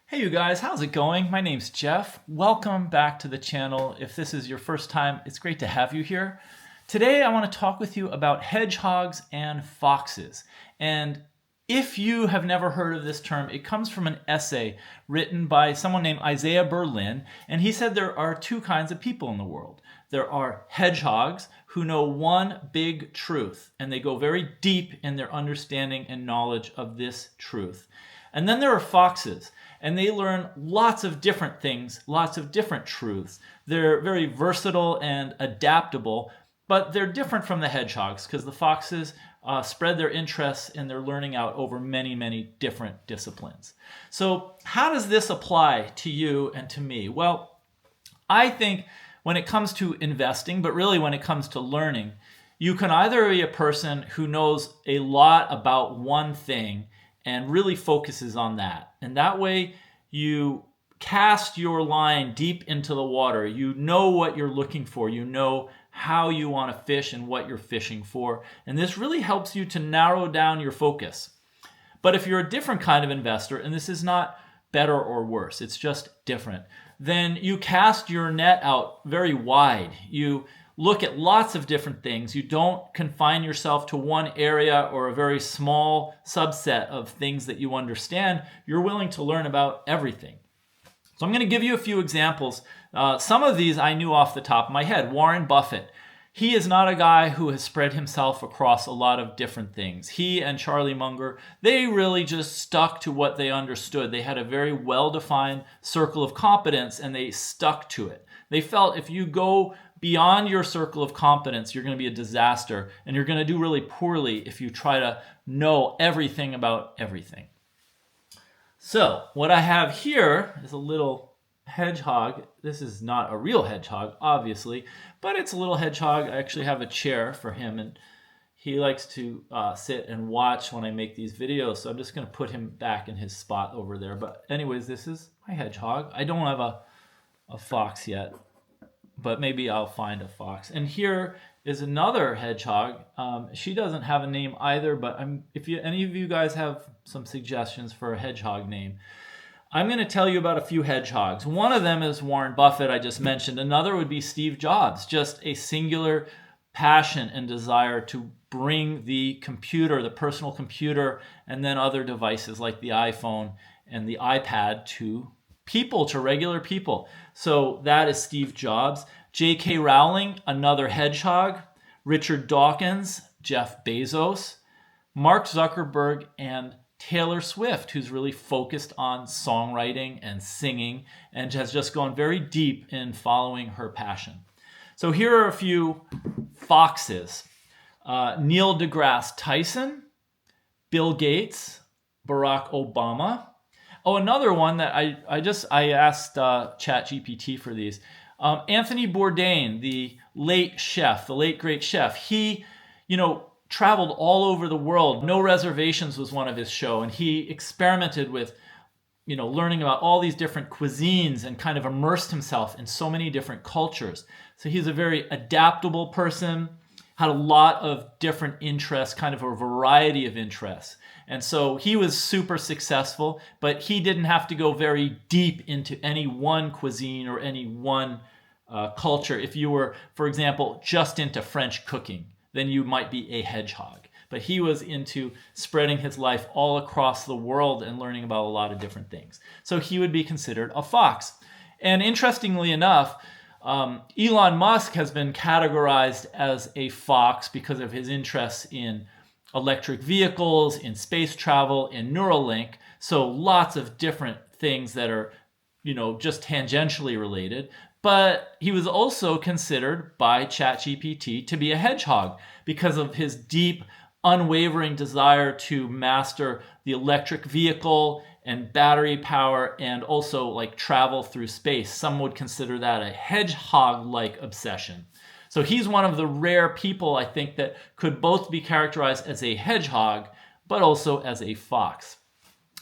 Hey you guys, how's it going? My name's Jeff. Welcome back to the channel. If this is your first time, it's great to have you here. Today I want to talk with you about hedgehogs and foxes. And if you have never heard of this term, it comes from an essay written by someone named Isaiah Berlin, and he said there are two kinds of people in the world. There are hedgehogs who know one big truth, and they go very deep in their understanding and knowledge of this truth. And then there are foxes, and they learn lots of different things, lots of different truths. They're very versatile and adaptable, but they're different from the hedgehogs because the foxes spread their interests and their learning out over many, many different disciplines. So how does this apply to you and to me? Well, I think when it comes to investing, but really when it comes to learning, you can either be a person who knows a lot about one thing and really focuses on that. And that way you cast your line deep into the water. You know what you're looking for. You know how you want to fish and what you're fishing for. And this really helps you to narrow down your focus. But if you're a different kind of investor, and this is not better or worse, it's just different, then you cast your net out very wide. You look at lots of different things. You don't confine yourself to one area or a very small subset of things that you understand. You're willing to learn about everything. So I'm going to give you a few examples. Some of these I knew off the top of my head. Warren Buffett. He is not a guy who has spread himself across a lot of different things. He and Charlie Munger, they really just stuck to what they understood. They had a very well-defined circle of competence and they stuck to it. They felt if you go beyond your circle of competence, you're going to be a disaster and you're going to do really poorly if you try to know everything about everything. So what I have here is a little hedgehog. This is not a real hedgehog, obviously, but it's a little hedgehog. I actually have a chair for him, and he likes to sit and watch when I make these videos, so I'm just going to put him back in his spot over there. But anyways, this is my hedgehog. I don't have a fox yet, but maybe I'll find a fox. And here is another hedgehog. She doesn't have a name either, but if any of you guys have some suggestions for a hedgehog name, I'm going to tell you about a few hedgehogs. One of them is Warren Buffett, I just mentioned. Another would be Steve Jobs, just a singular passion and desire to bring the computer, the personal computer, and then other devices like the iPhone and the iPad to people, to regular people. So that is Steve Jobs. J.K. Rowling, another hedgehog. Richard Dawkins, Jeff Bezos. Mark Zuckerberg, and Taylor Swift, who's really focused on songwriting and singing and has just gone very deep in following her passion. So here are a few foxes. Neil deGrasse Tyson, Bill Gates, Barack Obama. Oh, another one that I asked ChatGPT for these. Anthony Bourdain, the late chef, the late great chef. He, traveled all over the world. No Reservations was one of his show, and he experimented with, learning about all these different cuisines and kind of immersed himself in so many different cultures. So he's a very adaptable person, had a lot of different interests, kind of a variety of interests. And so he was super successful, but he didn't have to go very deep into any one cuisine or any one culture. If you were, for example, just into French cooking, then you might be a hedgehog. But he was into spreading his life all across the world and learning about a lot of different things. So he would be considered a fox. And interestingly enough, Elon Musk has been categorized as a fox because of his interests in electric vehicles, in space travel, in Neuralink. So lots of different things that are, just tangentially related. But he was also considered by ChatGPT to be a hedgehog because of his deep, unwavering desire to master the electric vehicle and battery power and also like travel through space. Some would consider that a hedgehog-like obsession. So he's one of the rare people, I think, that could both be characterized as a hedgehog, but also as a fox.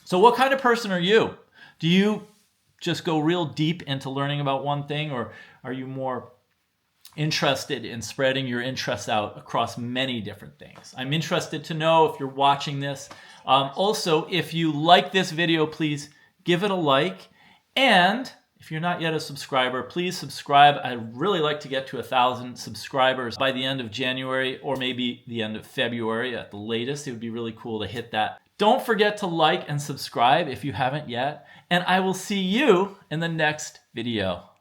So what kind of person are you? Do you just go real deep into learning about one thing, or are you more interested in spreading your interests out across many different things? I'm interested to know if you're watching this. Also, if you like this video, please give it a like, and if you're not yet a subscriber, please subscribe. I'd really like to get to 1,000 subscribers by the end of January or maybe the end of February at the latest. It would be really cool to hit that. Don't forget to like and subscribe if you haven't yet, and I will see you in the next video.